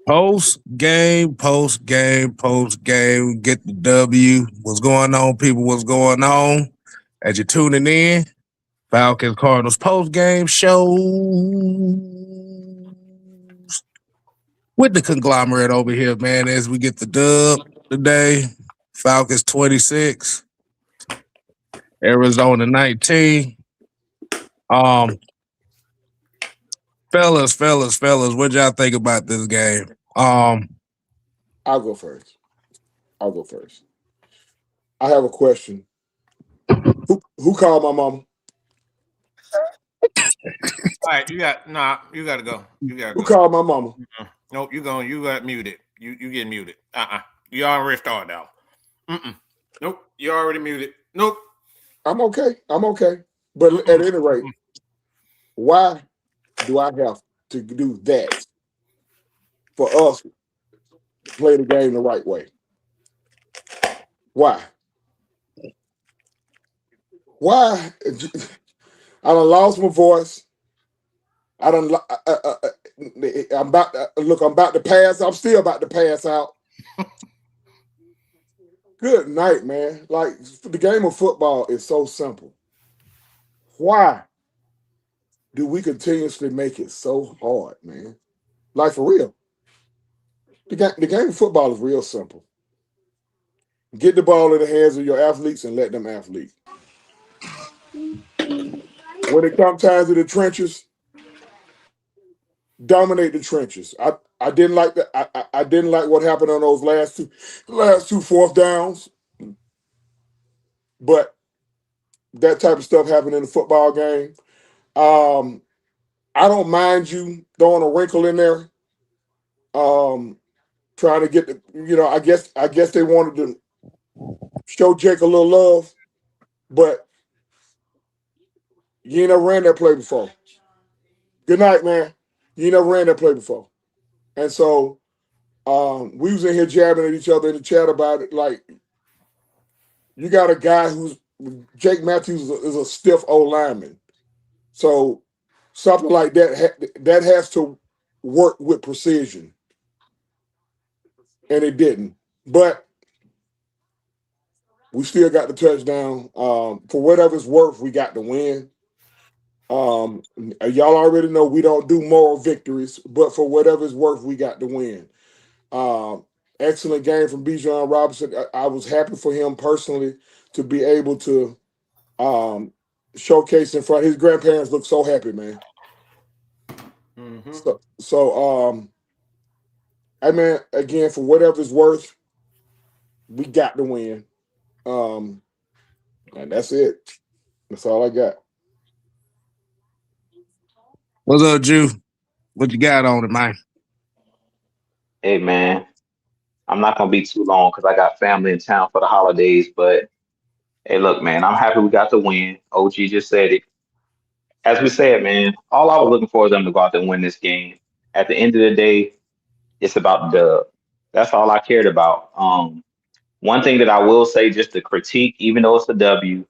Post game, post game, post game. Get the W. What's going on, people? What's going on? As you're tuning in, Falcons Cardinals post game show with the conglomerate over here, man. As we get the dub today, Falcons 26, Arizona 19. Um, fellas, what y'all think about this game? I'll go first. I have a question. Who called my mama? All right, you got to go. Who called my mama? Nope, you got muted. You get muted. You already started out. Nope, you already muted. Nope. I'm okay. But at any rate, why do I have to do that for us to play the game the right way? Why? I done lost my voice. I'm about to pass. I'm still about to pass out. Good night, man. Like, the game of football is so simple. Why do we continuously make it so hard, man? Like, for real. The game of football is real simple. Get the ball in the hands of your athletes and let them athlete. When it comes time to the trenches, dominate the trenches. I didn't like that. I didn't like what happened on those last two fourth downs. But that type of stuff happened in the football game. I don't mind you throwing a wrinkle in there. Trying to get I guess they wanted to show Jake a little love, but you ain't never ran that play before. Good night, man. You never ran that play before. And so we was in here jabbing at each other in the chat about it. Like, you got a guy Jake Matthews is a stiff old lineman. So something like that has to work with precision. And it didn't. But we still got the touchdown. For whatever it's worth, we got the win. Y'all already know we don't do moral victories, but for whatever it's worth, we got the win. Excellent game from Bijan Robinson. I was happy for him personally to be able to showcase in front. His grandparents look so happy, man. Mm-hmm. So I mean, again, for whatever it's worth, we got the win. And that's it. That's all I got. What's up, Jew? What you got on it, man? Hey, man. I'm not going to be too long because I got family in town for the holidays. But, hey, look, man, I'm happy we got the win. OG just said it. As we said, man, all I was looking for is them to go out there and win this game. At the end of the day, it's about the dub. That's all I cared about. One thing that I will say, just to critique, even though it's a W,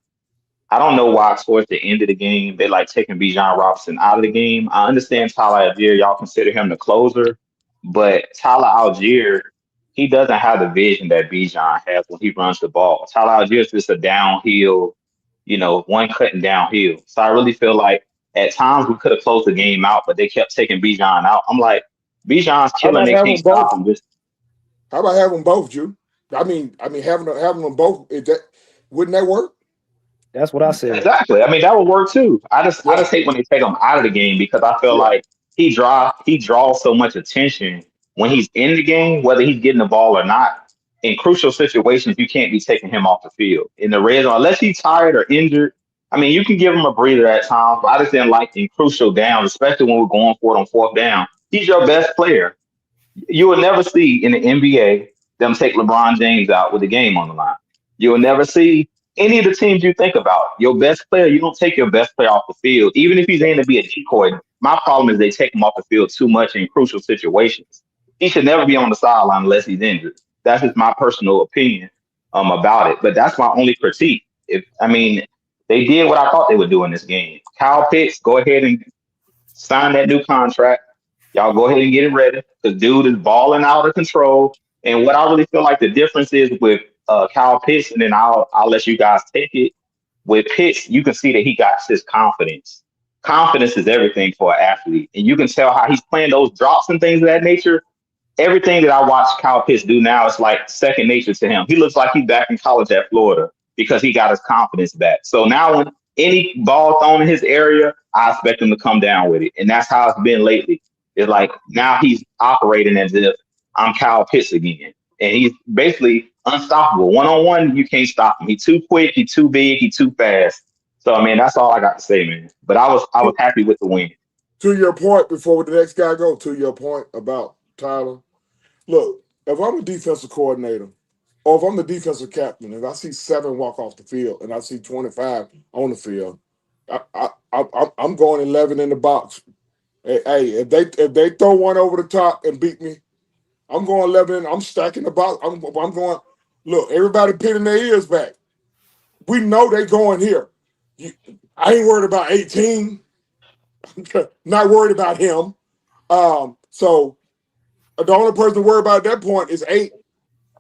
I don't know why towards the end of the game they like taking Bijan Robinson out of the game. I understand Tyler Algier, y'all consider him the closer, but Tyler Algier, he doesn't have the vision that Bijan has when he runs the ball. Tyler Algier is just a downhill, one cutting downhill. So I really feel like at times we could have closed the game out, but they kept taking Bijan out. I'm like, Bijan's killing. They can't stop him. How about having both, Drew? I mean, having them both. Wouldn't that work? That's what I said. Exactly. I mean, that would work too. I just hate when they take him out of the game because I feel like he draws so much attention when he's in the game, whether he's getting the ball or not. In crucial situations, you can't be taking him off the field. In the red zone, unless he's tired or injured, I mean, you can give him a breather at times, but I just didn't like in crucial downs, especially when we're going for it on fourth down. He's your best player. You will never see in the NBA them take LeBron James out with the game on the line. You will never see any of the teams you think about. Your best player, you don't take your best player off the field, even if he's aimed to be a decoy. My problem is they take him off the field too much in crucial situations. He should never be on the sideline unless he's injured. That's just my personal opinion about it. But that's my only critique. They did what I thought they would do in this game. Kyle Pitts, go ahead and sign that new contract. Y'all go ahead and get it ready. The dude is balling out of control. And what I really feel like the difference is with Kyle Pitts, and then I'll let you guys take it. With Pitts, you can see that he got his confidence. Confidence is everything for an athlete, and you can tell how he's playing those drops and things of that nature. Everything that I watch Kyle Pitts do now is like second nature to him. He looks like he's back in college at Florida because he got his confidence back. So now when any ball thrown in his area, I expect him to come down with it. And that's how it's been lately. It's like now he's operating as if I'm Kyle Pitts again. And he's basically unstoppable. One-on-one, you can't stop him. He's too quick, he's too big, he's too fast. So I mean, that's all I got to say, man. But I was happy with the win. To your point, before the next guy go, to your point about Tyler, look, if I'm a defensive coordinator or if I'm the defensive captain and I see 7 walk off the field and I see 25 on the field, I'm going 11 in the box. Hey, if they throw one over the top and beat me, I'm going 11. I'm stacking the box. I'm going. Look, everybody pinning their ears back. We know they going here. I ain't worried about 18. Not worried about him. So the only person to worry about at that point is 8.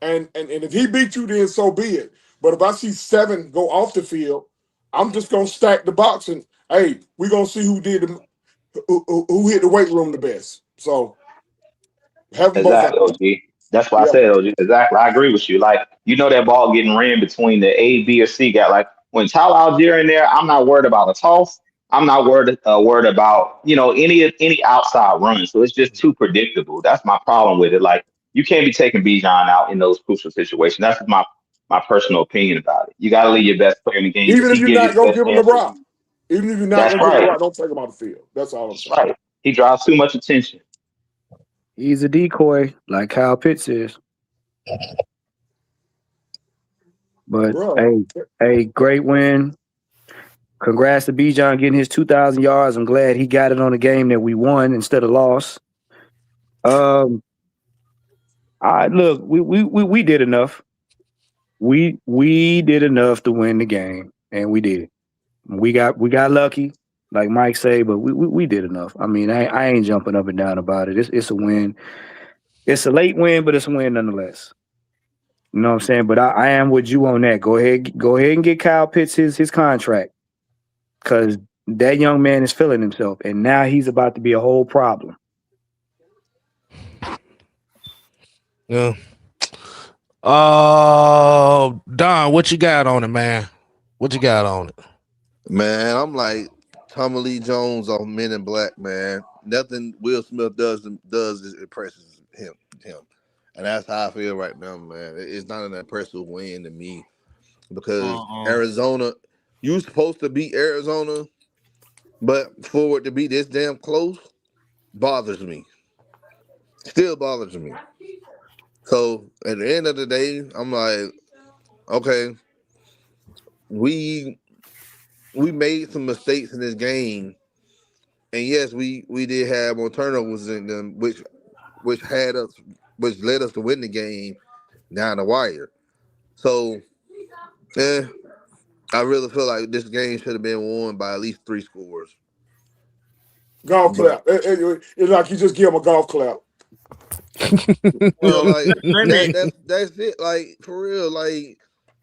And if he beats you, then so be it. But if I see 7 go off the field, I'm just gonna stack the box and hey, we're gonna see who who hit the weight room the best. So have them Exactly, both. OG. That's why I said, OG. Exactly. I agree with you. Like, that ball getting ran between the A, B, or C guy. Like, when Tyler Algier in there, I'm not worried about a toss. I'm not worried about, any outside run. So it's just too predictable. That's my problem with it. Like, you can't be taking Bijan out in those crucial situations. That's my personal opinion about it. You got to leave your best player in the game. Even if you're not going to give him the rock. Even if you're not going to give him the rock, don't take him out of the field. That's all I'm saying. Right. He draws too much attention. He's a decoy, like Kyle Pitts is. But hey, great win. Congrats to Bijan getting his 2,000 yards. I'm glad he got it on a game that we won instead of lost. Look, we did enough. We did enough to win the game, and we did. We got lucky, like Mike say, but we did enough. I mean, I ain't jumping up and down about it. It's a win. It's a late win, but it's a win nonetheless. You know what I'm saying? But I am with you on that. Go ahead and get Kyle Pitts his contract, because that young man is feeling himself, and now he's about to be a whole problem. Yeah. Don, what you got on it, man? What you got on it? Man, I'm like Tommy Lee Jones on Men in Black, man. Nothing Will Smith does impresses him. And that's how I feel right now, man. It's not an impressive win to me because Arizona, you supposed to beat Arizona, but for it to be this damn close bothers me. Still bothers me. So at the end of the day, I'm like, okay, we made some mistakes in this game, and yes, we did have more turnovers in them, which led us to win the game down the wire. So, I really feel like this game should have been won by at least 3 scores. Golf clap. It's like you just give him a golf clap. Well, like that's it. Like for real. Like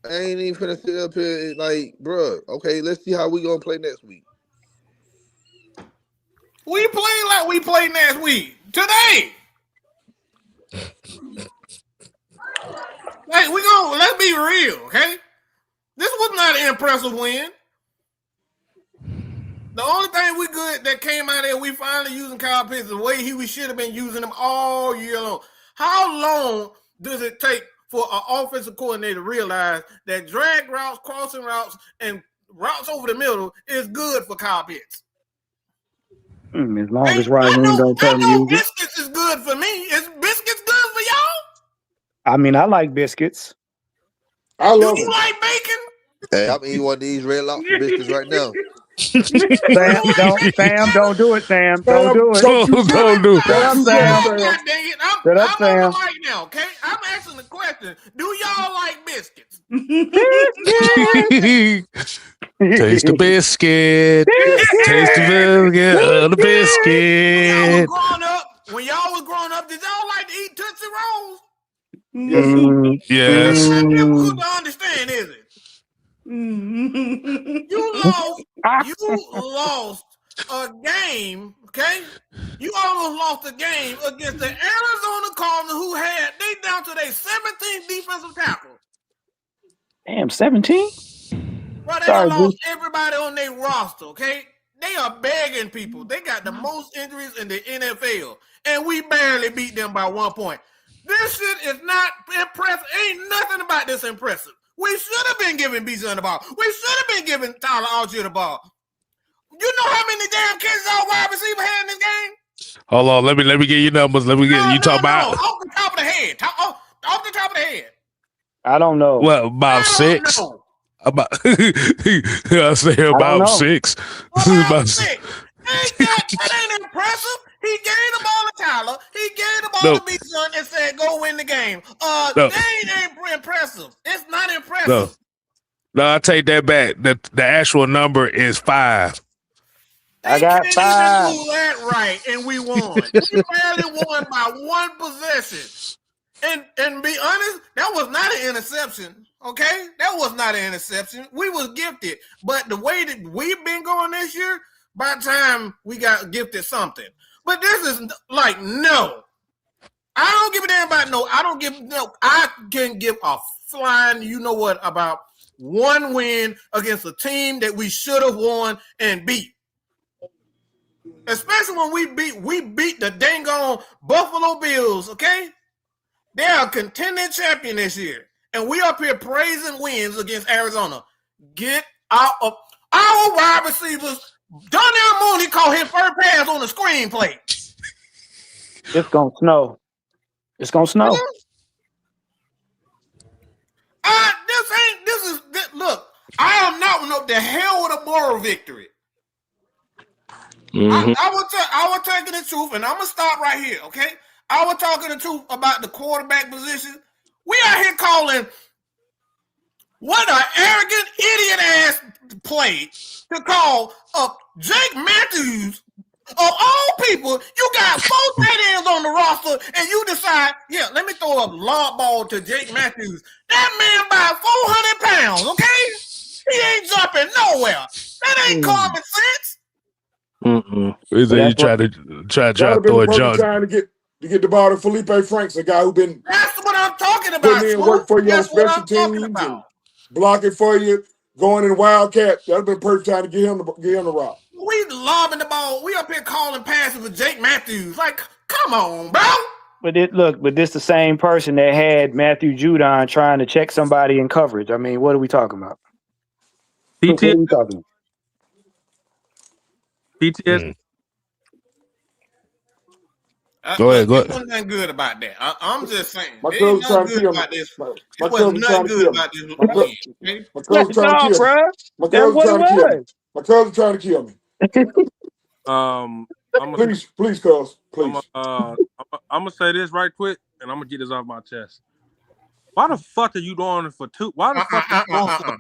I ain't even finna sit up here. Like, bruh. Okay, let's see how we gonna play next week. We play like we played next week today. Like let's be real, okay? This was not an impressive win. The only thing we good that came out there, we finally using Kyle Pitts the way we should have been using him all year long. How long does it take for an offensive coordinator to realize that drag routes, crossing routes, and routes over the middle is good for Kyle Pitts? As long as Raheem don't tell me use it. Biscuits is good for me. Is biscuits good for y'all? I mean, I like biscuits. I love Do you like bacon? Hey, I'm eating one of these Red Lobster biscuits right now. Sam, don't do it, Sam. Don't do it. Don't do it. Shut up, Sam. God dang it. I'm on the mic now, okay? I'm asking the question. Do y'all like biscuits? Taste the biscuit. Taste the biscuit. The biscuit. Growing up, when y'all was growing up, did y'all like to eat Tootsie Rolls? Yes, sir. Yes. It's not difficult to understand, is it? You lost a game, okay? You almost lost a game against the Arizona Cardinals, who had they down to their 17th defensive tackle. Damn, 17? Well, they Sorry, done lost Goose. everybody on their roster, okay? They are begging people. They got the most injuries in the NFL, and we barely beat them by 1 point. This shit is not impressive. Ain't nothing about this impressive. We should have been giving Bijan the ball. We should have been giving Tyler Algier the ball. You know how many damn catches our wide receiver had in this game? Hold on, let me get your numbers. Let me get you talk about off the top of the head. Off the top of the head. I don't know. well about six. About I say about six. About six. That ain't impressive. He gave the ball to Tyler. He gave the ball to Bijan and said, "Go win the game." That ain't impressive. It's not impressive. No, I take that back. The actual number is 5. I got 5. Do that right, and we won. We barely won by 1 possession. And be honest, that was not an interception. Okay, that was not an interception. We was gifted, but the way that we've been going this year, by the time we got gifted something. But this is like no. I don't give a damn about no. I can give a flying. You know what about 1 win against a team that we should have won and beat. Especially when we beat the dang on Buffalo Bills, okay? They are a contending champion this year. And we up here praising wins against Arizona. Get out of our wide receivers. Donnell Mooney caught his first pass on the screenplay. It's gonna snow. It's gonna snow. Look, I am not the hell with a moral victory. Mm-hmm. I was taking the truth, and I'm gonna stop right here, okay? I was talking the truth about the quarterback position. We out here calling what an arrogant idiot ass play to call up Jake Matthews. Of all people, you got 4 tight ends on the roster, and you decide, yeah, let me throw a lob ball to Jake Matthews. That man by 400 pounds, okay? He ain't jumping nowhere. That ain't common sense. You try to throw a jump. Time to get the ball to Felipe Franks, a guy who been that's what I'm talking about. Putting in work for you on special teams and blocking for you, going in Wildcat. That'd been perfect time to get him the rock. We lobbing the ball. We up here calling passes with Jake Matthews. Like, come on, bro. But this the same person that had Matthew Judon trying to check somebody in coverage. I mean, what are we talking about? PTS. Go ahead. There wasn't nothing good about that. I'm just saying. My cousin trying to kill me. My cousin trying to kill me. My cousin trying to kill me. My cousin trying to kill me. My cousin trying to kill me. Please, cuz. Please. I'm gonna say this right quick, and I'm gonna get this off my chest. Why the fuck are you going for 2? Why the fuck are you going for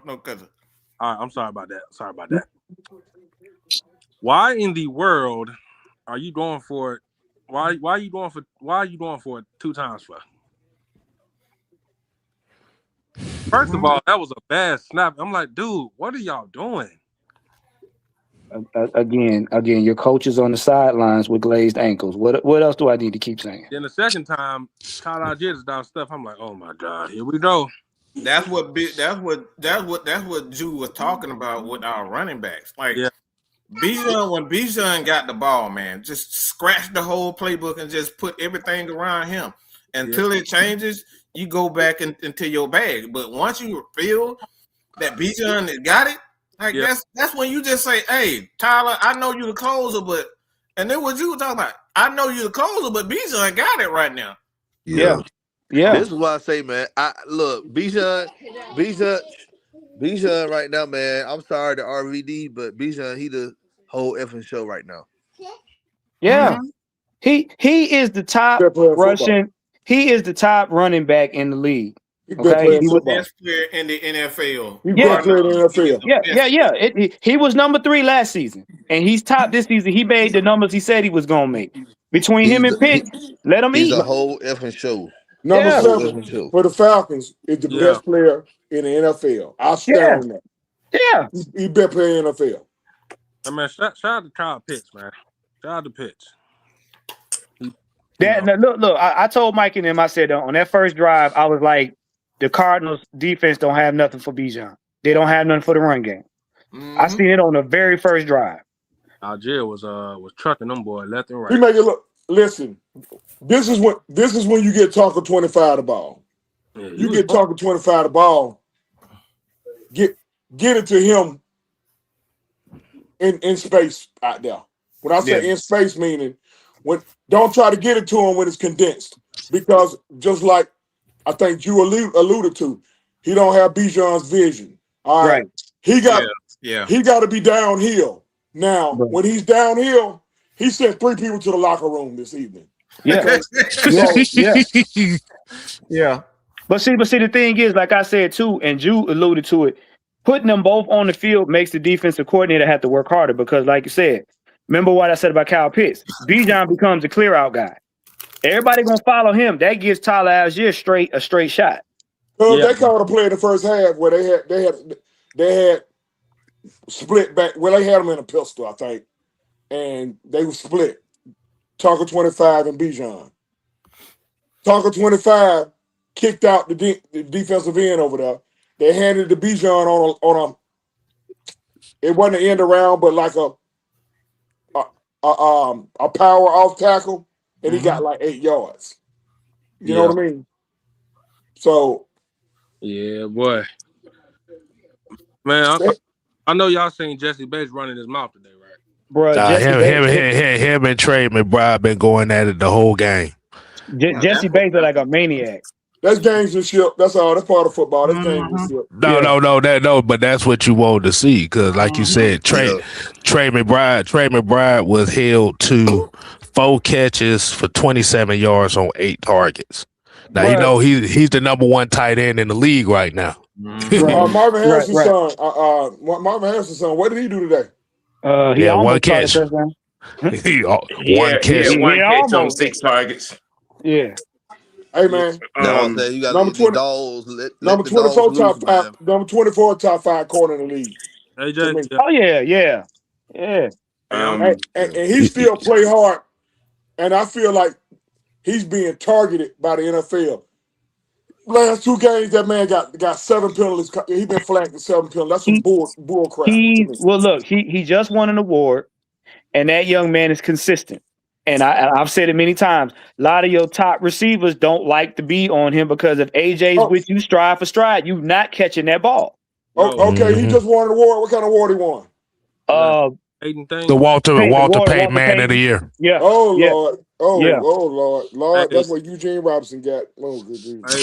No, cousin. All right, I'm sorry about that. Why in the world are you going for it? Why are you going for it 2 times for? First of all, that was a bad snap. I'm like, dude, what are y'all doing? Again, your coach is on the sidelines with glazed ankles. What else do I need to keep saying? Then the second time, Tyler Algier is down stuff. I'm like, oh my god, here we go. That's what Jew was talking about with our running backs. Like, yeah. When Bijan got the ball, man, just scratch the whole playbook and just put everything around him until it changes. You go back into your bag. But once you feel that Bijan got it, like that's when you just say, "Hey, Tyler, I know you the closer, but," and then what you were talking about, I know you the closer, but Bijan got it right now. Yeah. This is why I say, man. Look, Bijan right now, man. I'm sorry to RVD, but Bijan, he the whole effing show right now. Yeah, he is the top Russian. He is the top running back in the league. Okay, he was the best player in the NFL. Yeah. He was number 3 last season. and he's top this season. He made the numbers he said he was gonna make. Between him and Pitts, let him He's eat. a whole effing show. Number Yeah. 7 for the Falcons is the best player in the NFL. I stand on that. Yeah. He's best player in the NFL. I mean, shout out to Kyle Pitts, man. Shout out to Pitts. Look, I told Mike and him, I said on that first drive, I was like, the Cardinals defense don't have nothing for Bijan. They don't have nothing for the run game. I seen it on the very first drive. Algier was trucking them boys left and right. He make it look. Listen, this is when you get Taco 25 the ball. Yeah, you get Taco 25 the ball. Get it to him in space out there. When I say in space, meaning don't try to get it to him when it's condensed, because just like I think you alluded to, he don't have Bijan's vision. All right, he got to be downhill. Now, when he's downhill, he sent 3 people to the locker room this evening. Yeah, yeah. But see, the thing is, like I said too, and Drew alluded to it, putting them both on the field makes the defensive coordinator have to work harder because, like you said, remember what I said about Kyle Pitts? Bijan becomes a clear out guy. Everybody gonna follow him. That gives Tyler Algier a straight shot. They called a play in the first half where they had split back. Well, they had them in a pistol, I think, and they were split. Taco 25 and Bijan. Taco 25 kicked out the defensive end over there. They handed it to Bijan on a. It wasn't an end around, but like a power off tackle, and he got like 8 yards. You know what I mean? So, yeah, boy, man, I know y'all seen Jesse Bates running his mouth today, right? Bro, him and Trey McBride been going at it the whole game. Jesse Bates is like a maniac. That's gamesmanship. That's all. That's part of football. That's gamesmanship. No, but that's what you wanted to see, because, like you said, Trey McBride was held to 4 catches for 27 yards on 8 targets. Now you know he's the number 1 tight end in the league right now. Marvin Harrison's son. Marvin Harrison's son. What did he do today? He one catch. One catch on 6 targets. Yeah. Hey man, you got number 20 dogs. Number 24 top 5. Number 24 top 5 corner in the league. AJ. Oh yeah. And he still play hard, and I feel like he's being targeted by the NFL. Last 2 games, that man got 7 penalties. He been flagged for 7 penalties. That's some bull crap. He just won an award, and that young man is consistent. And I've said it many times. A lot of your top receivers don't like to be on him because if AJ's with you stride for stride, you're not catching that ball. Okay, he just won an award. What kind of award he won? The Walter Payton Man of the Year. Yeah. Oh Lord. Oh Lord. That's what Eugene Robinson got. Oh good Jesus.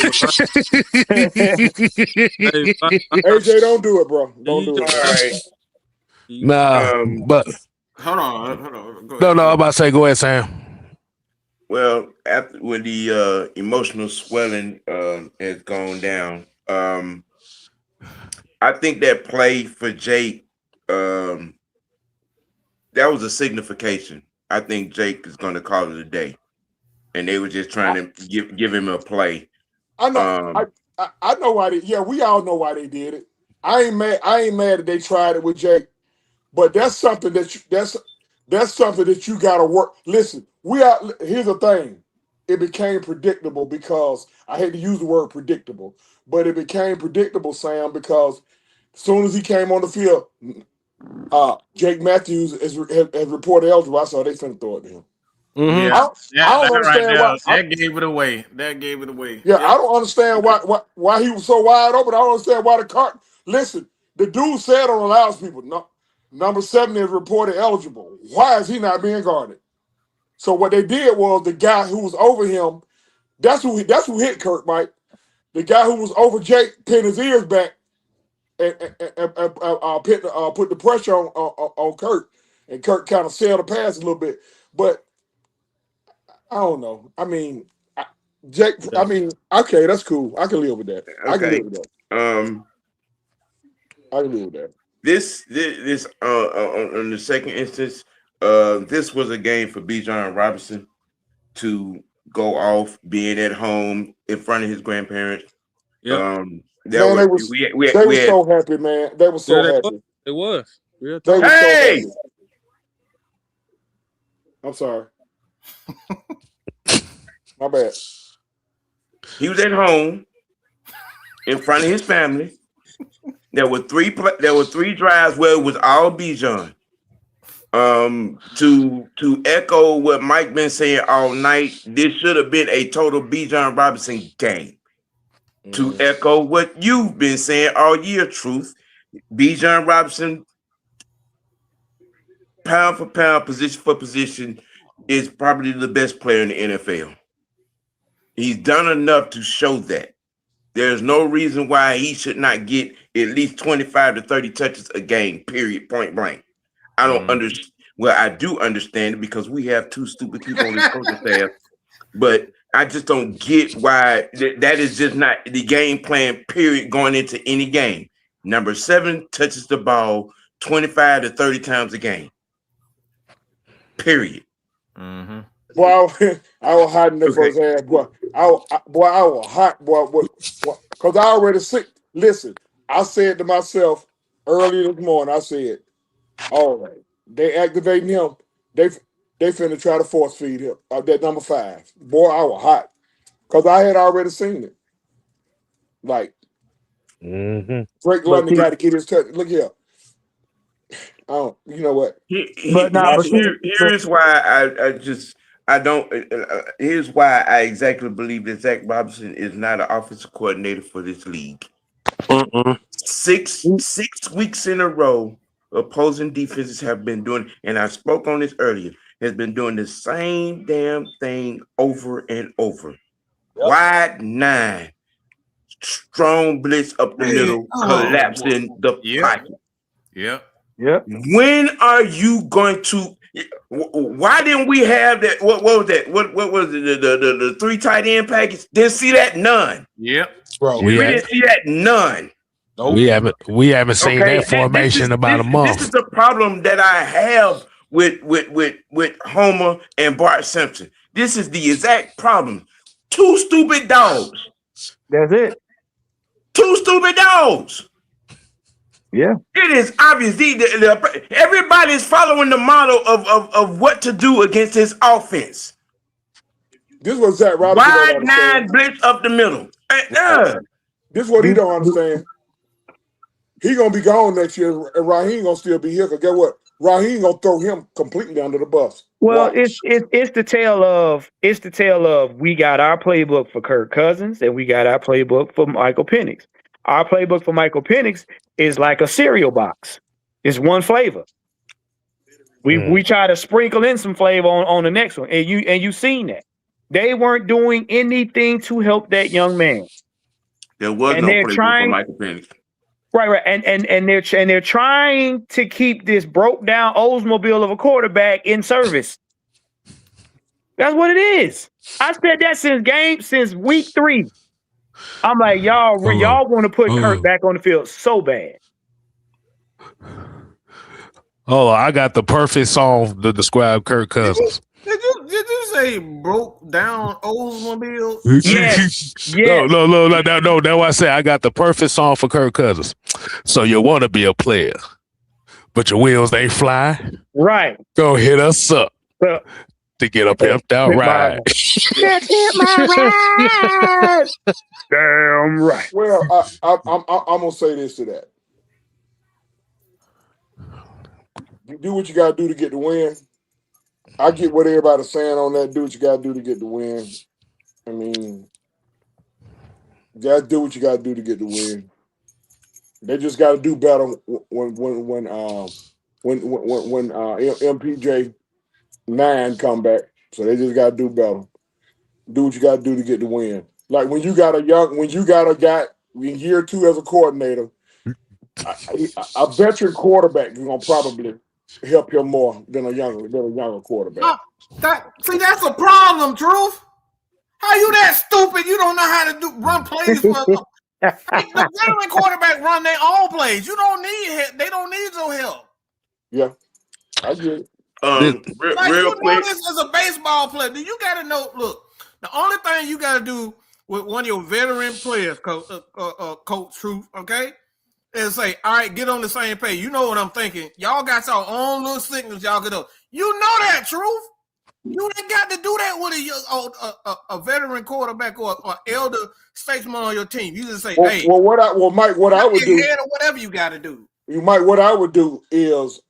AJ, don't do it, bro. Don't do it. All right. Nah, but hold on. Go ahead. No, I'm about to say, go ahead, Sam. Well, when the emotional swelling has gone down, I think that play for Jake, that was a signification. I think Jake is going to call it a day, and they were just trying to give him a play. I know. I know why they. Yeah, we all know why they did it. I ain't mad that they tried it with Jake, but that's something that's something that you got to work. Listen, here's the thing. It became predictable because I hate to use the word predictable, but it became predictable, Sam, because as soon as he came on the field, Jake Matthews has reported eligible. I saw they finna throw it to him. Yeah, I don't understand why. That gave it away. Yeah, I don't understand why he was so wide open. I don't understand why the cart. Listen, the dude said on the loudspeaker, no, number 7 is reported eligible. Why is he not being guarded? So what they did was the guy who was over him, that's who hit Kirk, Mike. The guy who was over Jake pinned his ears back and put the pressure on Kirk, and Kirk kind of sailed the pass a little bit. But I don't know. I mean, Jake. I mean, okay, that's cool. I can live with that. Okay. I can live with that. This on the second instance, this was a game for Bijan Robinson to go off, being at home in front of his grandparents. Yep. They were so happy, man. They were so happy. It was. Real They talk. were so happy. I'm sorry. My bad. He was at home in front of his family. There were three drives where it was all Bijan. To echo what Mike been saying all night, this should have been a total Bijan Robinson game. To echo what you've been saying all year, Truth, Bijan Robinson, pound for pound, position for position, is probably the best player in the NFL. He's done enough to show that. There's no reason why he should not get at least 25 to 30 touches a game, period, point blank. I don't understand. Well, I do understand it because we have two stupid people on this coaching staff, but I just don't get why that is just not the game plan, period, going into any game. Number 7 touches the ball 25 to 30 times a game, period. Mm-hmm. Boy, I was hiding the first half. Boy, I was hot, boy, because I already sick. Listen, I said to myself earlier this morning, I said, all right, they activating him. They finna try to force feed him. That number 5. Boy, I was hot. Because I had already seen it. Like, Drake London got to get his touch. Look here. You know what? Here's why here's why I exactly believe that Zach Robinson is not an offensive coordinator for this league. 6 weeks in a row, opposing defenses have been doing, and I spoke on this earlier, has been doing the same damn thing over and over. Yep. Wide 9, strong blitz up the middle, collapsing the pocket. Yep. When are you going to? Why didn't we have that? What was that? What was it? The 3 tight end package? Didn't see that, none. Yep. Bro, we didn't see that, none. Nope. We haven't seen that formation about a month. This is the problem that I have with Homer and Bart Simpson. This is the exact problem. 2 stupid dogs. That's it. 2 stupid dogs. Yeah. It is obvious. Everybody's following the model of what to do against his offense. This was Zach Robinson. Wide 9 blitz up the middle. This is what he don't understand. He gonna be gone next year, and Raheem gonna still be here. Cause guess what? Raheem gonna throw him completely under the bus. Well, it's the tale of we got our playbook for Kirk Cousins and we got our playbook for Michael Penix. Our playbook for Michael Penix is like a cereal box. It's one flavor. We try to sprinkle in some flavor on the next one, and you seen that. They weren't doing anything to help that young man. There was no playbook for Michael Penix. Right, and they're trying to keep this broke down Oldsmobile of a quarterback in service. That's what it is. I said that since week 3. I'm like, y'all want to put Kirk back on the field so bad. Oh, I got the perfect song to describe Kirk Cousins. Did you say broke down Oldsmobile? Yes. No. That's why I say I got the perfect song for Kirk Cousins. So you want to be a player, but your wheels ain't fly. Right. Go hit us up to get a pimped out ride. That's it, my ride. Damn right. Well, I'm gonna say this to that. You do what you gotta do to get the win. I get what everybody's saying on that. Do what you gotta do to get the win. I mean, you gotta do what you gotta do to get the win. They just gotta do better when MPJ 9 come back. So they just gotta do better. Do what you gotta do to get the win. Like when you got a guy in year 2 as a coordinator, a veteran quarterback is gonna probably help him more than a younger quarterback. That's a problem, Truth. How you that stupid? You don't know how to run plays for The veteran quarterback run their own plays. You don't need help. They don't need no help. Yeah, I get it. Real quick. This is a baseball player. You got to know. Look, the only thing you got to do with one of your veteran players, Coach Truth, okay, is say, all right, get on the same page. You know what I'm thinking. Y'all got your own little signals. Y'all get up. You know that, Truth. You ain't got to do that with a veteran quarterback or elder statesman on your team. You just say, hey, Mike, what I would do, or whatever you got to do. What I would do is,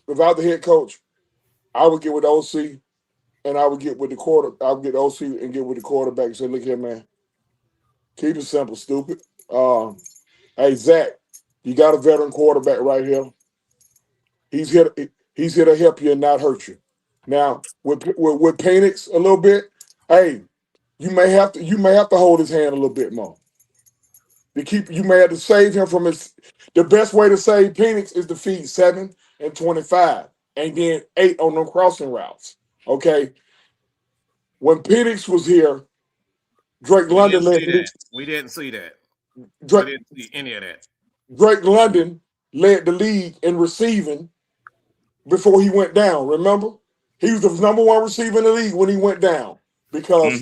without the head coach, I would get with the OC, and I would get with the I would get the OC and get with the quarterback and say, look here, man, keep it simple, stupid. Hey, Zach, you got a veteran quarterback right here. He's here to help you and not hurt you. Now, with Penix a little bit, hey, you may have to hold his hand a little bit more. You may have to save him from his. The best way to save Penix is to feed 7 and 25, and then 8 on them crossing routes. Okay. When Penix was here, Drake London led. We didn't see that. We didn't see any of that. Drake London led the league in receiving before he went down. Remember? He was the number 1 receiver in the league when he went down because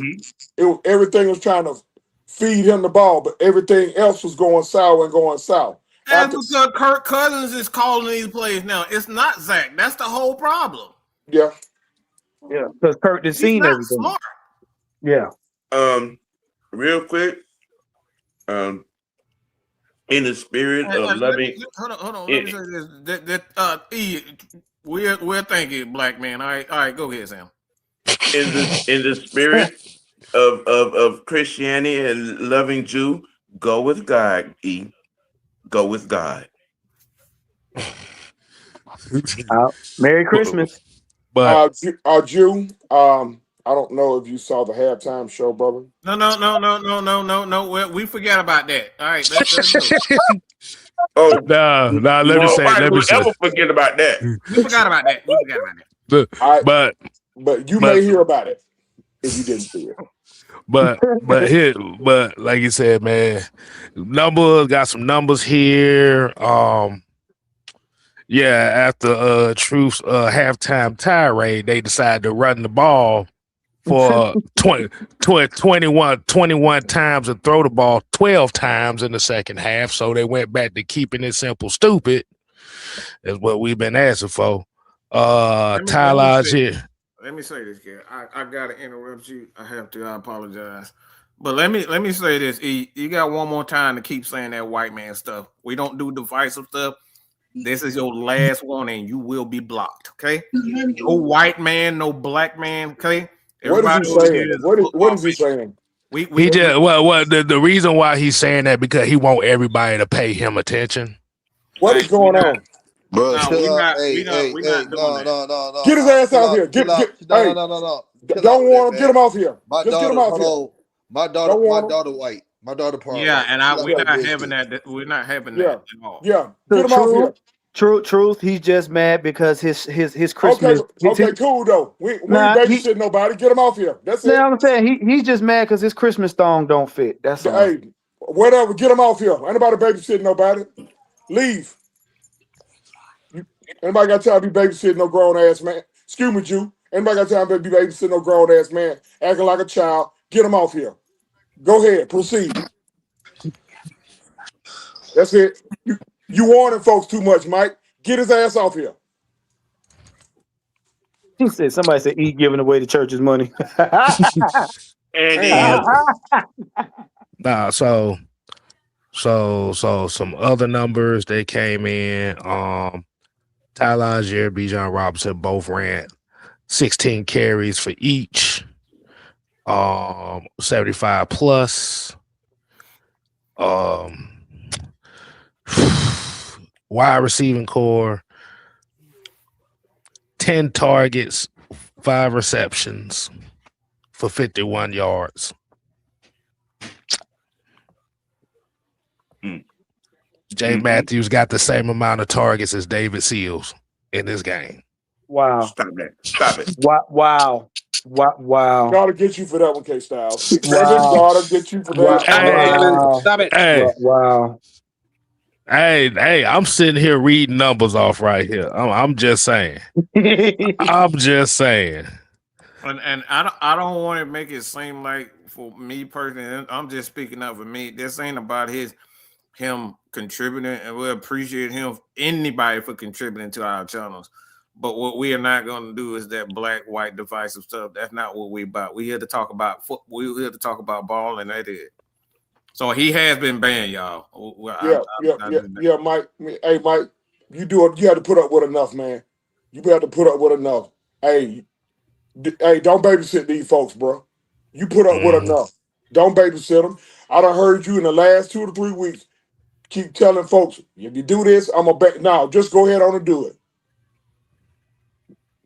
everything was trying to feed him the ball, but everything else was going sour and going south. And because Kirk Cousins is calling these plays now, it's not Zach. That's the whole problem. Yeah. Yeah, because Kirk has seen everything. Smart. Yeah. Real quick, in the spirit of loving. Hold on. Let me say this. We're thinking, black man. All right, go ahead, Sam. In the spirit of Christianity and loving Jew, go with God. Go with God. Merry Christmas. But Jew, I don't know if you saw the halftime show, brother. No. We forgot about that. All right, let's Oh no! Let me say. Ever forget about that? We forgot about that. But you may hear about it if you didn't see it. But like you said, man, got some numbers here. After Truth's halftime tirade, they decided to run the ball for 21 times and throw the ball 12 times in the second half. So they went back to keeping it simple, stupid. Is what we've been asking for. Tyler's here. Let me say this, kid. I gotta interrupt you. I have to. I apologize. But let me say this. You got one more time to keep saying that white man stuff. We don't do divisive stuff. This is your last one, and you will be blocked. Okay? No white man, no black man. Okay? What is he saying? What is he saying? The reason why he's saying that because he want everybody to pay him attention. What is going on? Bro, we're not doing no. Get his ass out here. No. Don't want him. Get him off here. Just get him off here. My daughter white. My daughter part. Yeah, and we're not having that. We're not having that at all. Yeah, get him off here. Truth. He's just mad because his Christmas. Okay, cool though. We ain't babysitting nobody. Get him off here. That's it. I'm saying he's just mad because his Christmas thong don't fit. That's all. Hey, whatever. Get him off here. Ain't nobody babysitting nobody. Leave. Anybody got time to be babysitting no grown ass man? Excuse me, Jew. Anybody got time to be babysitting no grown ass man acting like a child? Get him off here. Go ahead. Proceed. That's it. You warning folks too much, Mike. Get his ass off here. He said somebody said he giving away the church's money. So some other numbers they came in. Tyler Algier, Bijan Robinson both ran 16 carries for each. 75 plus. Wide receiving core, 10 targets, 5 receptions for 51 yards. Jay Matthews got the same amount of targets as David Seals in this game. Wow. Stop it. Wow. Wow. Gotta get you for that one, K Styles. Wow. Gotta get you for that. Stop it. Hey, Wow. hey, I'm sitting here reading numbers off right here. I'm just saying. I'm just saying. And I don't want to make it seem like for me personally, I'm just speaking up for me. This ain't about him contributing, and we appreciate anybody for contributing to our channels. But what we are not going to do is that black, white, divisive stuff. That's not what we about. We here to talk about we're here to talk about ball, and that is. So he has been banned, y'all. Yeah, Mike. Hey, Mike, you have to put up with enough, man. You have to put up with enough. Hey, don't babysit these folks, bro. You put up with enough. Don't babysit them. I done heard you in the last 2 to 3 weeks keep telling folks, if you do this, I'm a bet. No, just go ahead on and do it.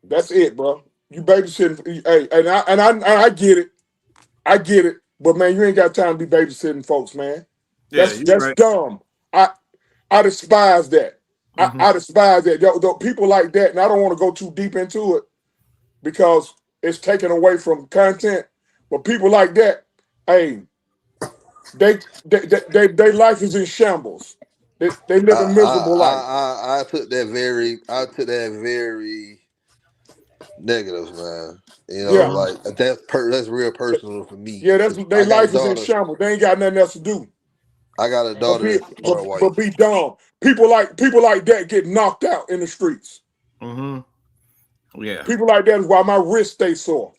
That's it, bro. You babysitting. Hey, and I get it. I get it. But man, you ain't got time to be babysitting folks, man. That's right. Dumb. I despise that. I despise that. Yo, people like that, and I don't want to go too deep into it because it's taken away from content. But people like that, hey, their life is in shambles. They live a miserable life. I took that very negative, man. You know, like that's real personal for me. Yeah, their life is in shambles. They ain't got nothing else to do. I got a daughter, but be dumb. People like that get knocked out in the streets. Yeah. People like that is why my wrist stays sore.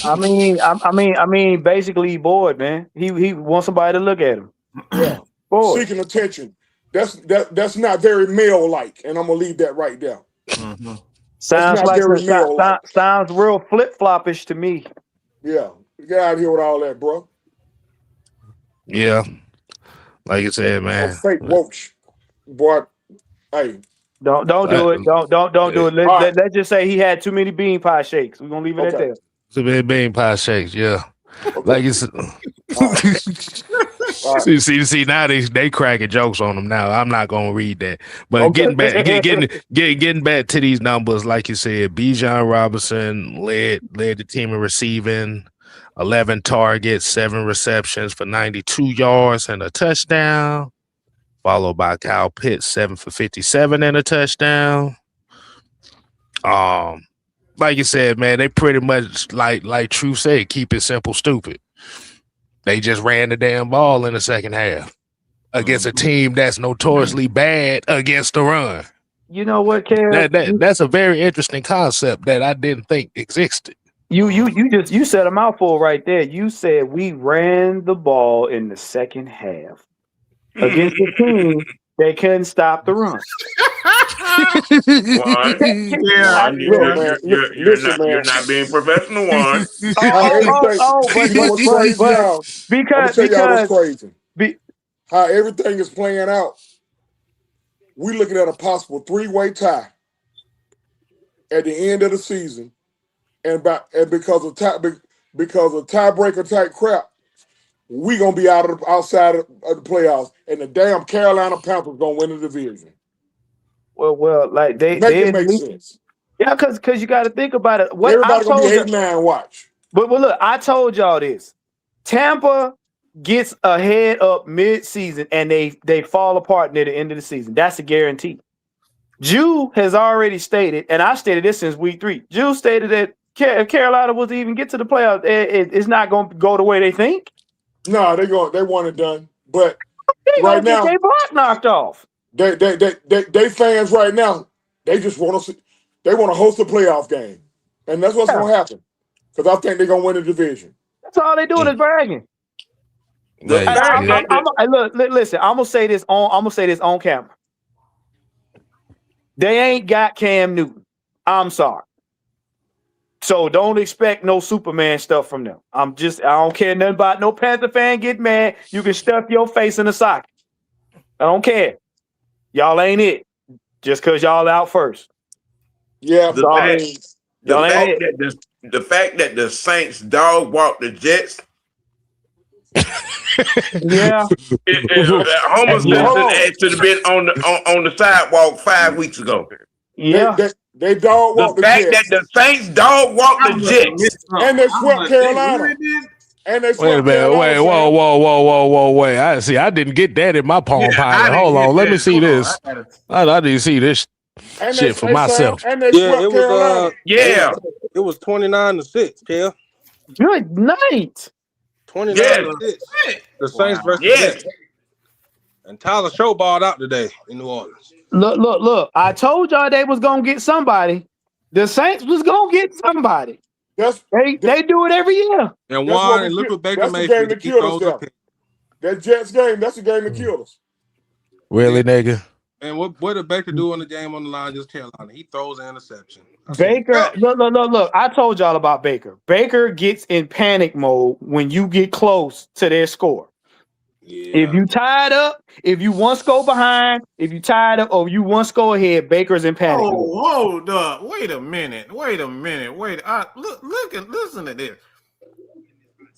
I mean, basically, he bored, man. He wants somebody to look at him. Yeah, bored. Seeking attention. That's not very male-like, and I'm gonna leave that right there. Sounds sounds real flip-floppish to me. Yeah, get out of here with all that, bro. Yeah, like you said, man. Fake woke, boy. Hey, don't do it. Don't do it. Let's just say he had too many bean pie shakes. We're gonna leave it at that. Too many bean pie shakes. Yeah, like you said. See, now they cracking jokes on them. Now I'm not gonna read that, but getting back to these numbers, like you said, Bijan Robinson led the team in receiving, 11 targets, 7 receptions for 92 yards and a touchdown, followed by Kyle Pitts, 7 for 57 and a touchdown. Like you said, man, they pretty much like True said, keep it simple, stupid. They just ran the damn ball in the second half against a team that's notoriously bad against the run. You know what, Kev? That's a very interesting concept that I didn't think existed. You said a mouthful right there. You said we ran the ball in the second half against the team they couldn't stop the run. You're not being professional. How everything is playing out. We looking at a possible 3-way tie at the end of the season, and because of tiebreaker type crap, we gonna be outside of the playoffs, and the damn Carolina Panthers gonna win the division. Well, like they make sense. Yeah, because you got to think about it. Everybody gonna be 8-9. Watch. But look, I told y'all this. Tampa gets a head up mid-season, and they fall apart near the end of the season. That's a guarantee. Jew has already stated, and I stated this since week 3. Jew stated that if Carolina was to even get to the playoffs, it's not going to go the way they think. No, they want it done. But right now, they block knocked off. They fans right now, they just want to host a playoff game, and that's what's going to happen. Because I think they're going to win the division. That's all they doing is bragging. Listen, I'm gonna say this on camera. They ain't got Cam Newton. I'm sorry. So don't expect no Superman stuff from them. I don't care nothing about no Panther fan get mad. You can stuff your face in the socket. I don't care. Y'all ain't it. Just because y'all out first. Yeah. The fact that the Saints dog walked the Jets. Yeah. Homer Simpson should have been on the sidewalk 5 weeks ago. Yeah. They dog The walked the fact that Jets. the Saints dog walked the Jets. And they swept Carolina. And they Wait a swept minute. Carolina. Wait, whoa. Wait. I didn't get that in my Palm Pilot. Hold on. Let me see this. I didn't see this shit for myself. And they Yeah, swept it Carolina. was Yeah. it was 29-6, Kel. Good night. 29-6. The Saints versus the Yes. Jets. And Tyler Show balled out today in New Orleans. Look. I told y'all they was gonna get somebody. The Saints was gonna get somebody. They do it every year. And won, and look what Baker made. That's the game that killed us. That Jets game, that's the game that killed us. Really, nigga? And what did Baker do in the game on the line just Carolina? He throws an interception. Baker, look. I told y'all about Baker. Baker gets in panic mode when you get close to their score. Yeah. If you tied up, if you one score behind, if you tied up, or you one score ahead, Baker's in panic mode. Hold up. Wait a minute. Listen to this.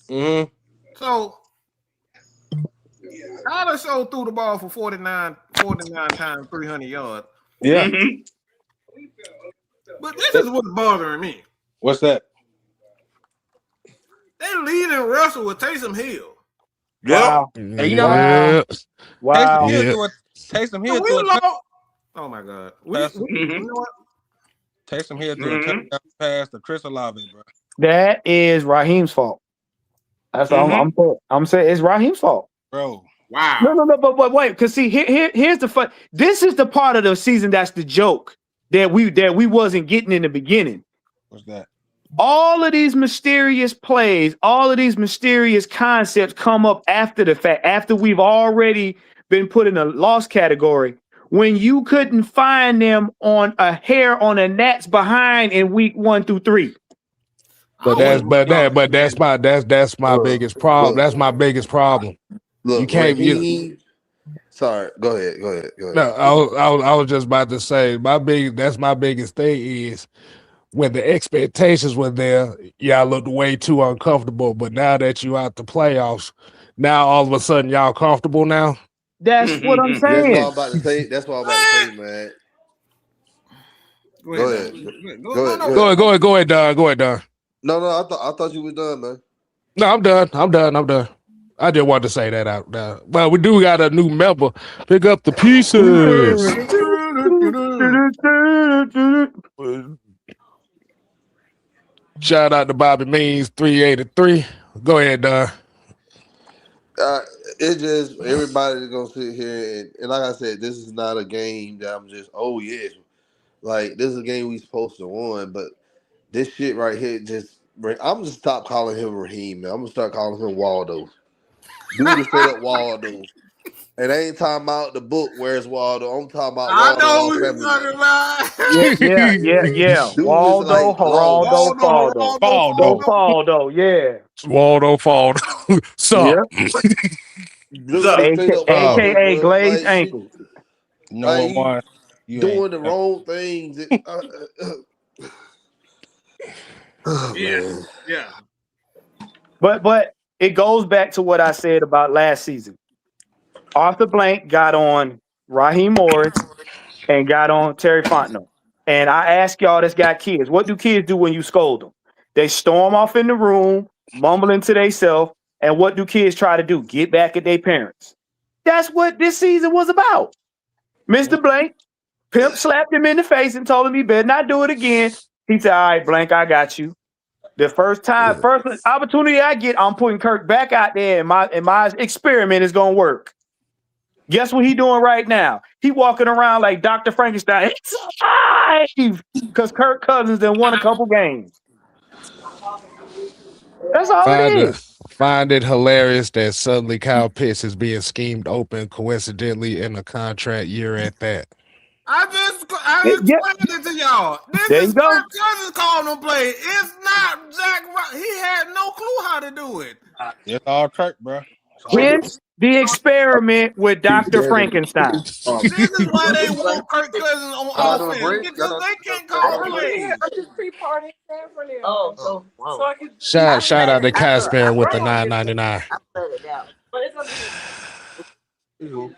Mm-hmm. So Tyler Show threw the ball for 49 times, 300 yards. Yeah. Mm-hmm. But this is what's bothering me. What's that? They leading Russell with Taysom Hill. Wow. Hey, you know, wow. Taysom Hill threw a oh my God. You know what? Taysom Hill threw a touchdown pass to Chris Olave, bro. That is Raheem's fault. That's all I'm saying. It's Raheem's fault, bro. Wow. No, but wait, because see, here's the fun. This is the part of the season that's the joke that we wasn't getting in the beginning. What's that? All of these mysterious plays, all of these mysterious concepts come up after the fact, after we've already been put in a loss category, when you couldn't find them on a hair on a gnat's behind in week 1 through 3. But that's my biggest problem. That's my biggest problem. Look, you can't. Sorry, go ahead. No, I was just about to say that's my biggest thing is when the expectations were there, y'all looked way too uncomfortable. But now that you out the playoffs, now all of a sudden y'all comfortable now. That's what I'm saying. That's what I'm about to say, man. Go ahead, Don. No, I thought you were done, man. No, I'm done. I just wanted to say that out now. But we do got a new member. Pick up the pieces. Shout out to Bobby Means 383. Go ahead, Don. It just everybody's gonna sit here and like I said, this is not a game that I'm just like this is a game we supposed to win, but this shit right here I'm just stop calling him Raheem, man. I'm gonna start calling him Waldo. Dude is straight up Waldo. And I ain't talking about the book Where's Waldo. I'm talking about I Waldo. know what you're talking about. Yeah. Waldo, Geraldo, Faldo, yeah. Waldo, Faldo. Sup? AKA glazed ankles. No, doing the wrong things. Yeah. But it goes back to what I said about last season. Arthur Blank got on Raheem Morris and got on Terry Fontenot. And I ask y'all that's got kids, what do kids do when you scold them? They storm off in the room, mumbling to themselves, and what do kids try to do? Get back at their parents. That's what this season was about. Mr. Blank, Pimp slapped him in the face and told him he better not do it again. He said, all right, Blank, I got you. The first opportunity I get, I'm putting Kirk back out there, and my experiment is gonna work. Guess what he doing right now? He walking around like Dr. Frankenstein. It's alive! Because Kirk Cousins then won a couple games. That's all it is. Find it hilarious that suddenly Kyle Pitts is being schemed open coincidentally in a contract year at that. I just explained it to y'all. This is Kirk Cousins calling them plays. It's not Zach. He had no clue how to do it. It's all Kirk, bro. Hence the experiment with Dr. Frankenstein. This is why they want Kirk Cousins on offense because they can't call plays. I'm just pre-partying for them. So I can Shout out to Casper with the $9.99. I let it out. But it's okay.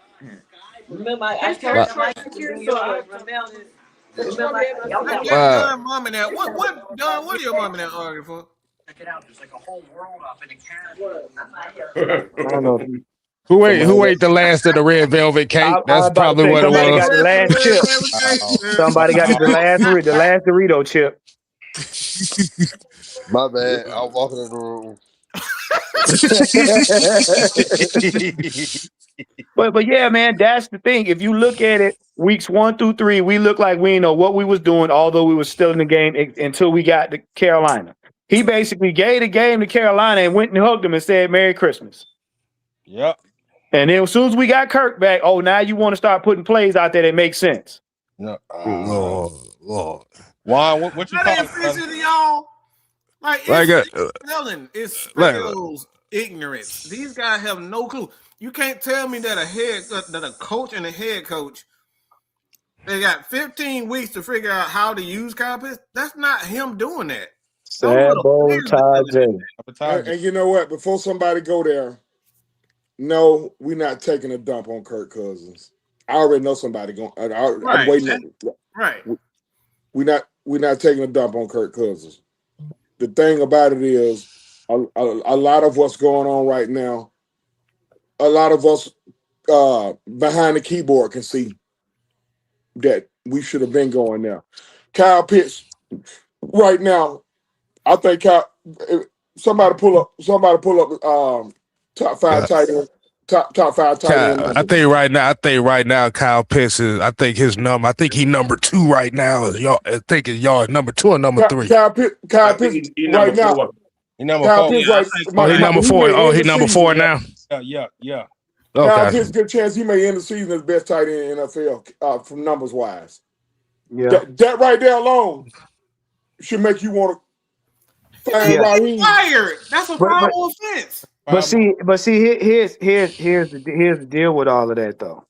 Remember, I told my computer so I remember. Let John mom and that. What John? What are your mom and that arguing for? I don't know. Who ate the last of the red velvet cake? That's I'm about to probably say what it somebody was. got the last chip. Somebody got the last Dorito chip. My bad. I was walking in the room. But yeah, man, that's the thing. If you look at it, weeks 1 through 3, we look like we didn't know what we was doing, although we was still in the game until we got to Carolina. He basically gave the game to Carolina and went and hugged him and said, "Merry Christmas." Yep. And then as soon as we got Kirk back, oh, now you want to start putting plays out there that make sense. No. Lord. Juan, what you That call ain't fishing to y'all. Like it's spelling. It spells ignorance. These guys have no clue. You can't tell me that a coach and a head coach, they got 15 weeks to figure out how to use Kyle Pitts. That's not him doing that. Sabotage. And you know what? Before somebody go there, no, we're not taking a dump on Kirk Cousins. I already know somebody going. I'm waiting. Right. We're not taking a dump on Kirk Cousins. The thing about it is, a lot of what's going on right now, a lot of us behind the keyboard can see that we should have been going there. Kyle Pitts, right now, I think somebody pull up top five tight end. Top five tight end. I think right now, Kyle Pitts is. I think his number. I think he number 2 right now. I think it's y'all number 2 or number 3. Kyle Pitts right now. He number Kyle 4. Pitts right. He number 4. Oh, he number 4 now. Yeah. Kyle Okay. Pitts, good chance he may end the season as best tight end in the NFL from numbers wise. Yeah. That right there alone should make you want to fired. That's a foul offense. But see, here's the deal with all of that though.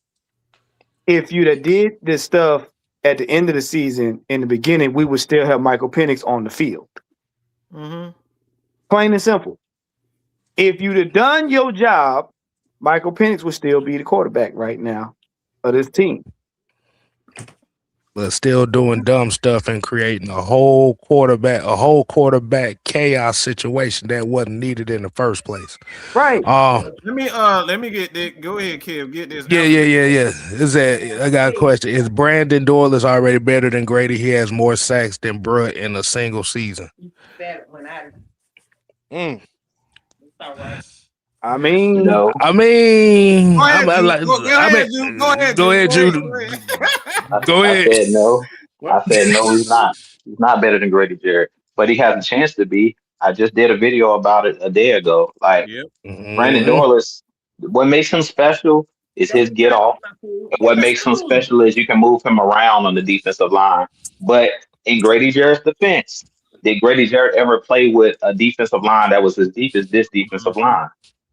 If you'd have did this stuff at the end of the season, in the beginning, we would still have Michael Penix on the field. Mm-hmm. Plain and simple. If you'd have done your job, Michael Penix would still be the quarterback right now of this team. But still doing dumb stuff and creating a whole quarterback chaos situation that wasn't needed in the first place. Right. Let me get this. Go ahead, Kev. Get this. Yeah. I got a question. Is Brandon Doyle already better than Grady? He has more sacks than Bruh in a single season. I mean, Go ahead, Jude. Go ahead. I said no. He's not. He's not better than Grady Jarrett, but he has a chance to be. I just did a video about it a day ago. Like Brandon Doyle what makes him special is his get off. And what makes him special is you can move him around on the defensive line. But in Grady Jarrett's defense, did Grady Jarrett ever play with a defensive line that was as deep as this defensive line?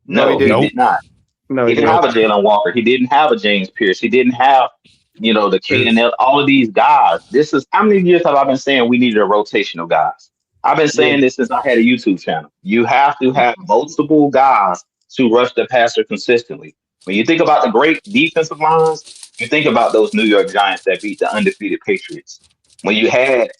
No, he did not. No, he didn't have a Jalen Walker. He didn't have a James Pierce. He didn't have, the Caden, all of these guys. This is how many years have I been saying we needed a rotation of guys? I've been saying this since I had a YouTube channel. You have to have multiple guys to rush the passer consistently. When you think about the great defensive lines, you think about those New York Giants that beat the undefeated Patriots. When you had,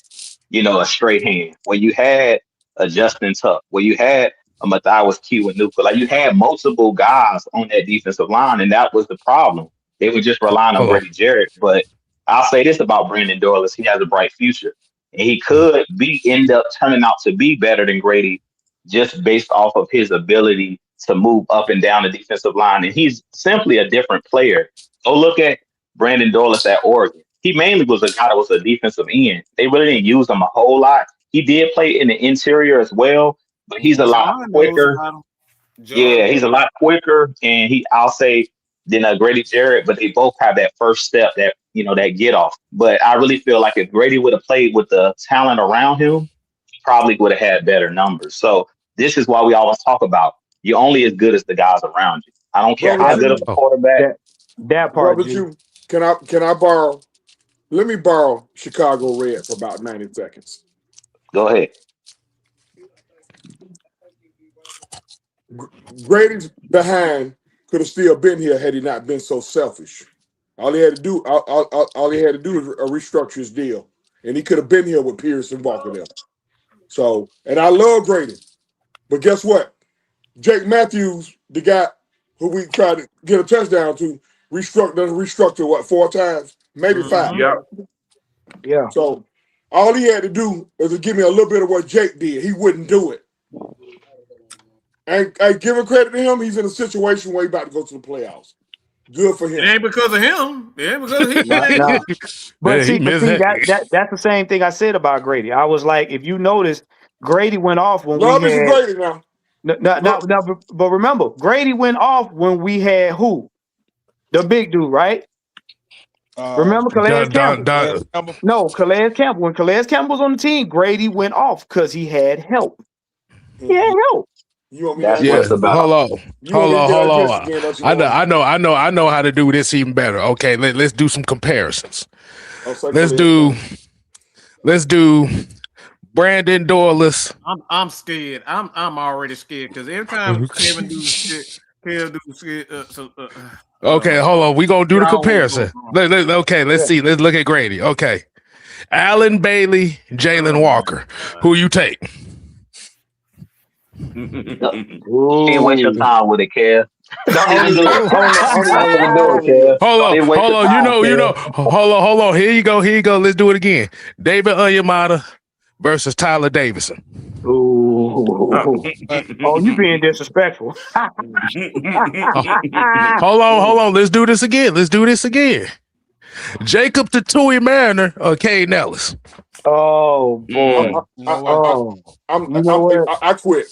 a straight hand, when you had a Justin Tuck, when you had a Matthias Kiwanuka, like you had multiple guys on that defensive line, and that was the problem. They were just relying on Grady Jarrett. But I'll say this about Brandon Doyle: he has a bright future, and he could end up turning out to be better than Grady, just based off of his ability to move up and down the defensive line. And he's simply a different player. Go look at Brandon Doyle at Oregon. He mainly was a guy that was a defensive end. They really didn't use him a whole lot. He did play in the interior as well, but he's a lot quicker. Yeah, he's a lot quicker, and I'll say, than Grady Jarrett, but they both have that first step, that that get off. But I really feel like if Grady would have played with the talent around him, he probably would have had better numbers. So this is why we always talk about you're only as good as the guys around you. I don't care how good of a quarterback. That part. Can I borrow? Let me borrow Chicago Red for about 90 seconds. Go ahead. Grady's behind could have still been here had he not been so selfish. All he had to do, all he had to do is restructure his deal, and he could have been here with Pierce and Walker there. So, and I love Grady, but guess what? Jake Matthews, the guy who we tried to get a touchdown to, restructure what 4 times, maybe 5. Yeah. So all he had to do was to give me a little bit of what Jake did. He wouldn't do it. And I give him credit to him. He's in a situation where he's about to go to the playoffs. Good for him. It ain't because of him. It ain't because of him. Nah. But Yeah, see, he missed that. that's the same thing I said about Grady. I was like, if you notice, Grady went off when Love we is had. Grady now. No, but remember, Grady went off when we had who? The big dude, right? Remember Calais Campbell? No, Calais Campbell. When Calais Campbell was on the team, Grady went off because he had help. He had help. You want me That's to what it's about. Hold on. I know how to do this even better. Okay, let's do some comparisons. Let's do Brandon Doyless. I'm scared. I'm already scared because every time Kevin do shit, Kevin do shit. Okay, hold on. We gonna do the comparison. Let's see. Let's look at Grady. Okay, Allen Bailey, Jalen Walker. Who you take? Can't waste your time with it, Kev. Don't even do it. Hold on. You know. Hold on. Here you go. Let's do it again. David Onyemata versus Tyler Davison. Oh, you being disrespectful. Hold on. Let's do this again. Jacob Tatui Mariner or Caden Ellis. Oh boy. I quit.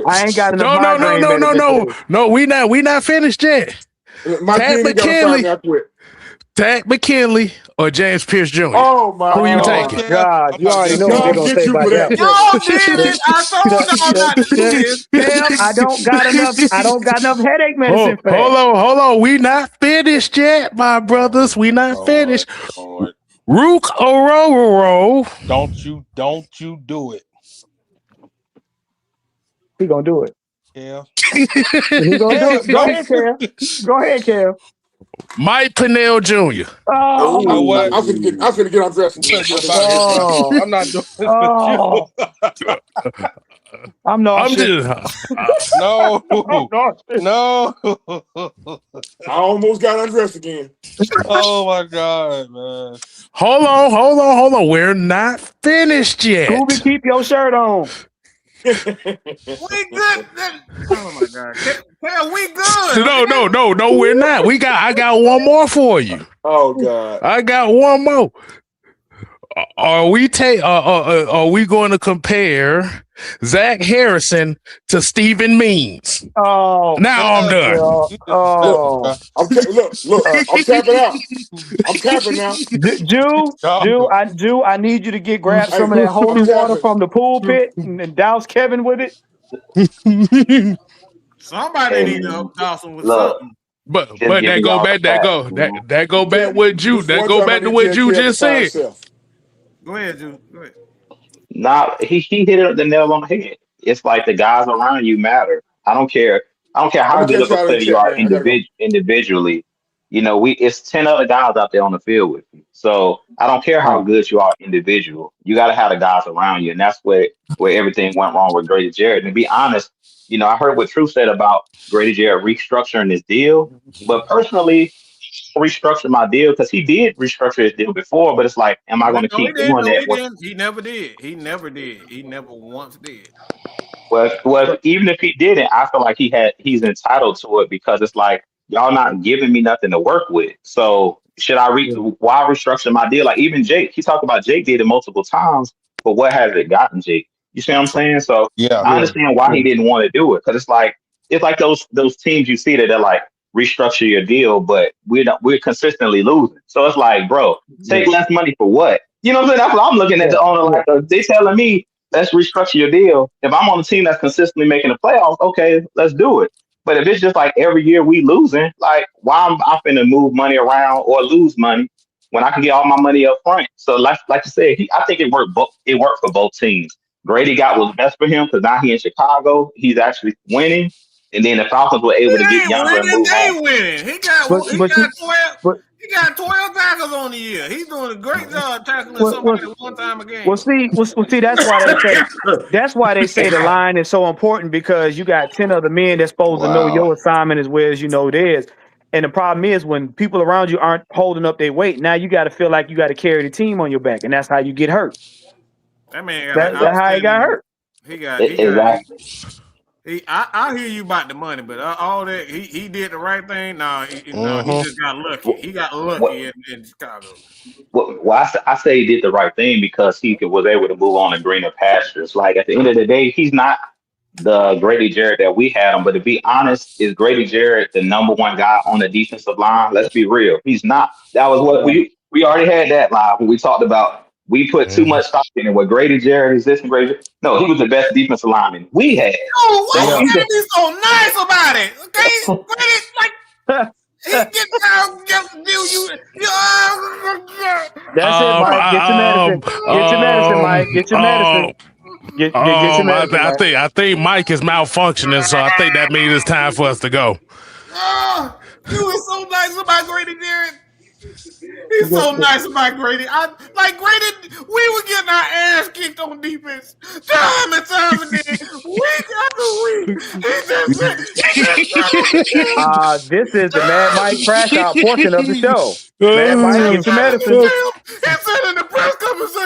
I ain't got enough. No, we not finished yet. Tad McKinley or James Pierce Jr. Oh my! Who you taking? God, you already know what they're gonna say about that. I don't got enough headache medicine. Hold on. We not finished yet, my brothers. We not finished. Rook Ororo. Don't you do it. He gonna do it. Yeah. He gonna do it. Go ahead, Kev. Mike Pennell Jr. Oh, you know what? I'm gonna get undressed. I'm not doing this with you. I'm nauseous. No. I almost got undressed again. Oh my God, man. Hold on. We're not finished yet. Scooby, keep your shirt on. We good. Oh my God. Hell, we good. No, we're not. I got one more for you. Oh God. I got one more. Are we going to compare Zach Harrison to Stephen Means? Oh, now I'm done. Oh, I'm tapping out. I'm tapping now. I need you to grab some of that holy water from the pulpit and douse Kevin with it. Somebody need to douse him with something. But that go back what you just said. Go ahead, Jude. Go ahead. Nah, he hit the nail on the head. It's like the guys around you matter. I don't care how good of a player you are individually. You know, it's 10 other guys out there on the field with you. So I don't care how good you are individual. You got to have the guys around you, and that's where everything went wrong with Grady Jarrett. And to be honest, you know, I heard what True said about Grady Jarrett restructuring his deal, but personally, restructure my deal because he did restructure his deal before, but it's like, am I going to keep doing that? He never did. He never once did. Well, even if he didn't, I feel like he's entitled to it because it's like y'all not giving me nothing to work with. So should I why restructure my deal? Like even Jake, he talked about Jake did it multiple times, but what has it gotten Jake? You see what I'm saying? So I understand why he didn't want to do it because it's like those teams you see that are like, restructure your deal, but we're consistently losing. So it's like, bro, take less money for what? You know what I'm saying? That's what I'm looking at the owner like. They telling me let's restructure your deal. If I'm on a team that's consistently making the playoffs, okay, let's do it. But if it's just like every year we losing, like why am I finna move money around or lose money when I can get all my money up front? So like you said, I think it worked for both teams. Grady got what's best for him because now he's in Chicago. He's actually winning. and then the Falcons were He able to get ain't younger and winning. move on. They winning. He got But 12. He got 12 tackles on the year. He's doing a great job tackling somebody one time a game. Well, see, that's why they say the line is so important, because you got 10 other men that's supposed to know your assignment as well as you know theirs. And the problem is, when people around you aren't holding up their weight, now you got to feel like you got to carry the team on your back, and that's how you get hurt. That man That's how he got hurt. Exactly. I hear you about the money, but all that he did the right thing. He just got lucky. He got lucky in Chicago. Well, I say he did the right thing because he was able to move on to greener pastures. Like, at the end of the day, he's not the Grady Jarrett that we had him. But to be honest, is Grady Jarrett the number one guy on the defensive line? Let's be real. He's not. That was what we already had that live when we talked about. We put too much stock in it. What Grady Jarrett is this and Grady? No, he was the best defensive lineman we had. Oh, why you gotta be so nice about it? Okay, Grady, like he gets down, just do you. That's it, Mike. Get your medicine. Get your medicine, Mike. Get your medicine. Get your medicine. I think Mike is malfunctioning, so I think that means it's time for us to go. You were so nice about Grady Jarrett. He's so nice about Grady. Grady, we were getting our ass kicked on defense time and time again, week after week. This is the Mad Mike crash out portion of the show. Mad Mike, get your medicine. He said in the press conference,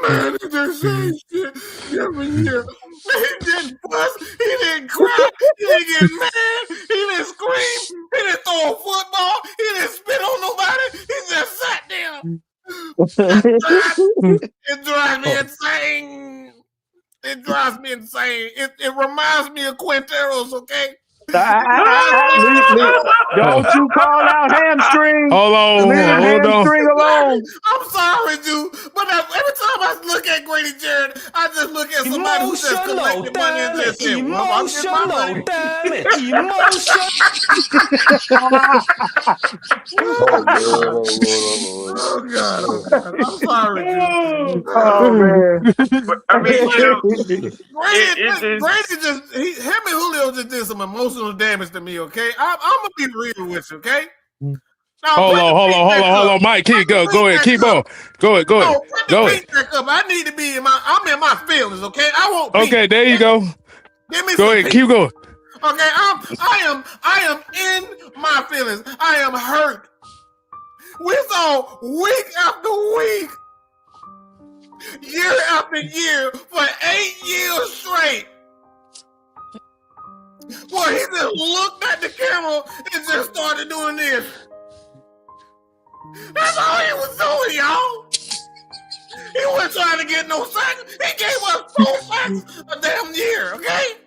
man, he just saying shit every year. He didn't fuss, he didn't cry, he didn't get mad, he didn't scream, he didn't throw a football, he didn't spit on nobody, he just sat there. It drives me insane. It drives me insane. It reminds me of Quinteros, okay? Don't you call out hamstring. Hold on. Hamstring alone. I'm sorry, dude, but every time I look at Grady Jarrett, I just look at somebody who just collected money and just said, Oh, God. I'm sorry, dude. Oh, man. I mean, Grady just, him and Julio just did some emotional damage to me, okay? I'm gonna be real with you, okay? Now, hold on, Mike. Go ahead, keep on. Go ahead. I need to be I'm in my feelings, okay? I won't. Okay, there you go. Give me go ahead, keep going. Okay, I am in my feelings. I am hurt. We saw week after week, year after year, for 8 years straight. Boy, he just looked at the camera and just started doing this. That's all he was doing, y'all. He wasn't trying to get no sacks. He gave us 4 sacks a damn year, okay?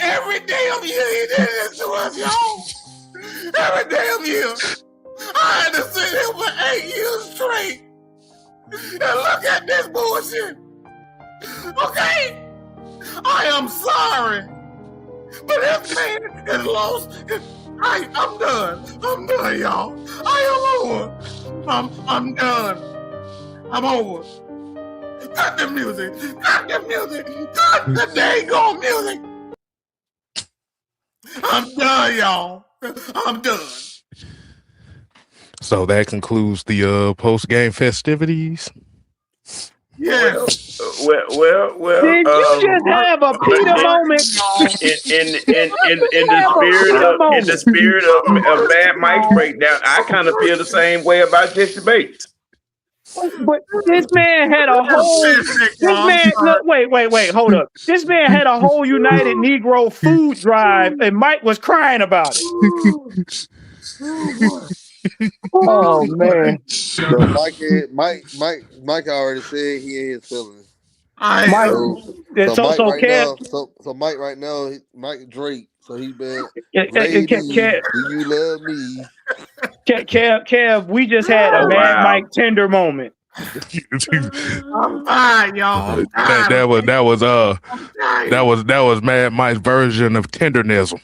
Every damn year he did this to us, y'all. Every damn year. I had to sit here for 8 years straight. And look at this bullshit. Okay? I am sorry. But this man is lost. I'm done. I'm done, y'all. I am over. I'm done. I'm over. Cut the music. Cut the music. Cut the daggone music. I'm done, y'all. I'm done. So that concludes the post-game festivities. Yes. Well. Did you just have a Peter moment? In the spirit of Mad Mike's breakdown, I kind of feel the same way about Jesse Bates. But this man had a whole. Wait, hold up. This man had a whole United Negro food drive, and Mike was crying about it. Oh man! So Mike already said he ain't his feelings. Mike right now, Mike Drake. So he been. Lady, do you love me? Kev, we just had a Mad Mike tender moment. I'm tired, y'all. That was Mad Mike's version of tendernism.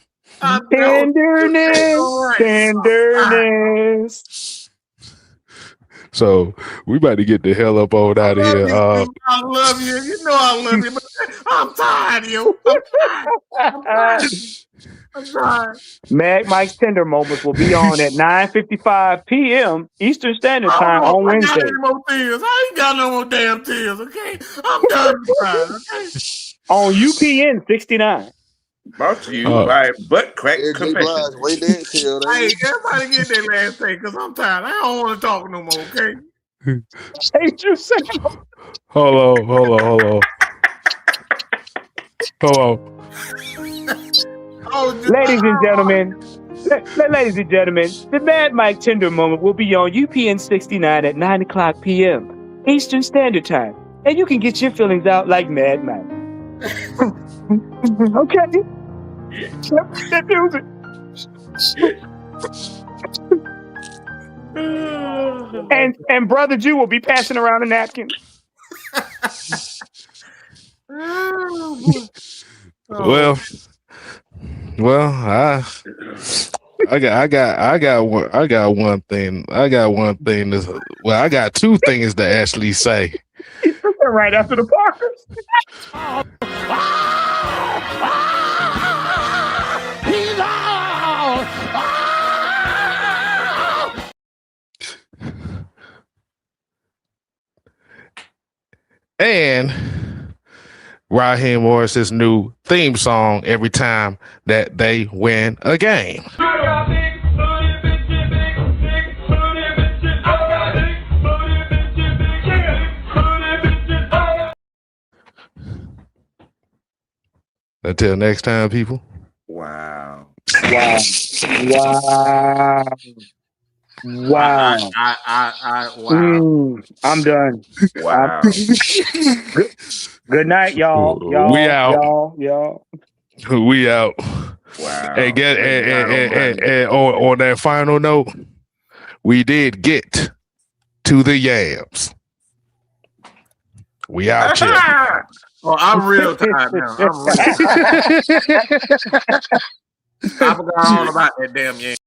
Tenderness. So we about to get the hell up on out of here. I love you. You know I love you, but I'm tired, yo. I'm tired. I'm sorry. Mad Mike's Tender Moments will be on at 9:55 p.m. Eastern Standard Time on I got Wednesday. any more tears. I ain't got no more damn tears, okay? I'm done crying, okay? On UPN 69. Brought to you by Butt Crack J. Confessions. Blige, way there, chill. Hey, everybody get that last take because I'm tired. I don't want to talk no more, okay? Hey, you say Hold on. Ladies and gentlemen, ladies and gentlemen, the Mad Mike Tender Moment will be on UPN 69 at 9 o'clock p.m. Eastern Standard Time. And you can get your feelings out like Mad Mike. Okay? That music. And Brother Jew will be passing around a napkin. Well, I got one thing. I got two things to actually say. Right after the Parkers. He's out. And Raheem Morris's new theme song every time that they win a game. Until next time, people. Wow. Wow. Wow. I'm done. Wow. Good night, y'all. We out. Y'all. We out. Wow. And on that final note, we did get to the yams. We out here. Oh, I'm real tired now. I forgot all about that damn game.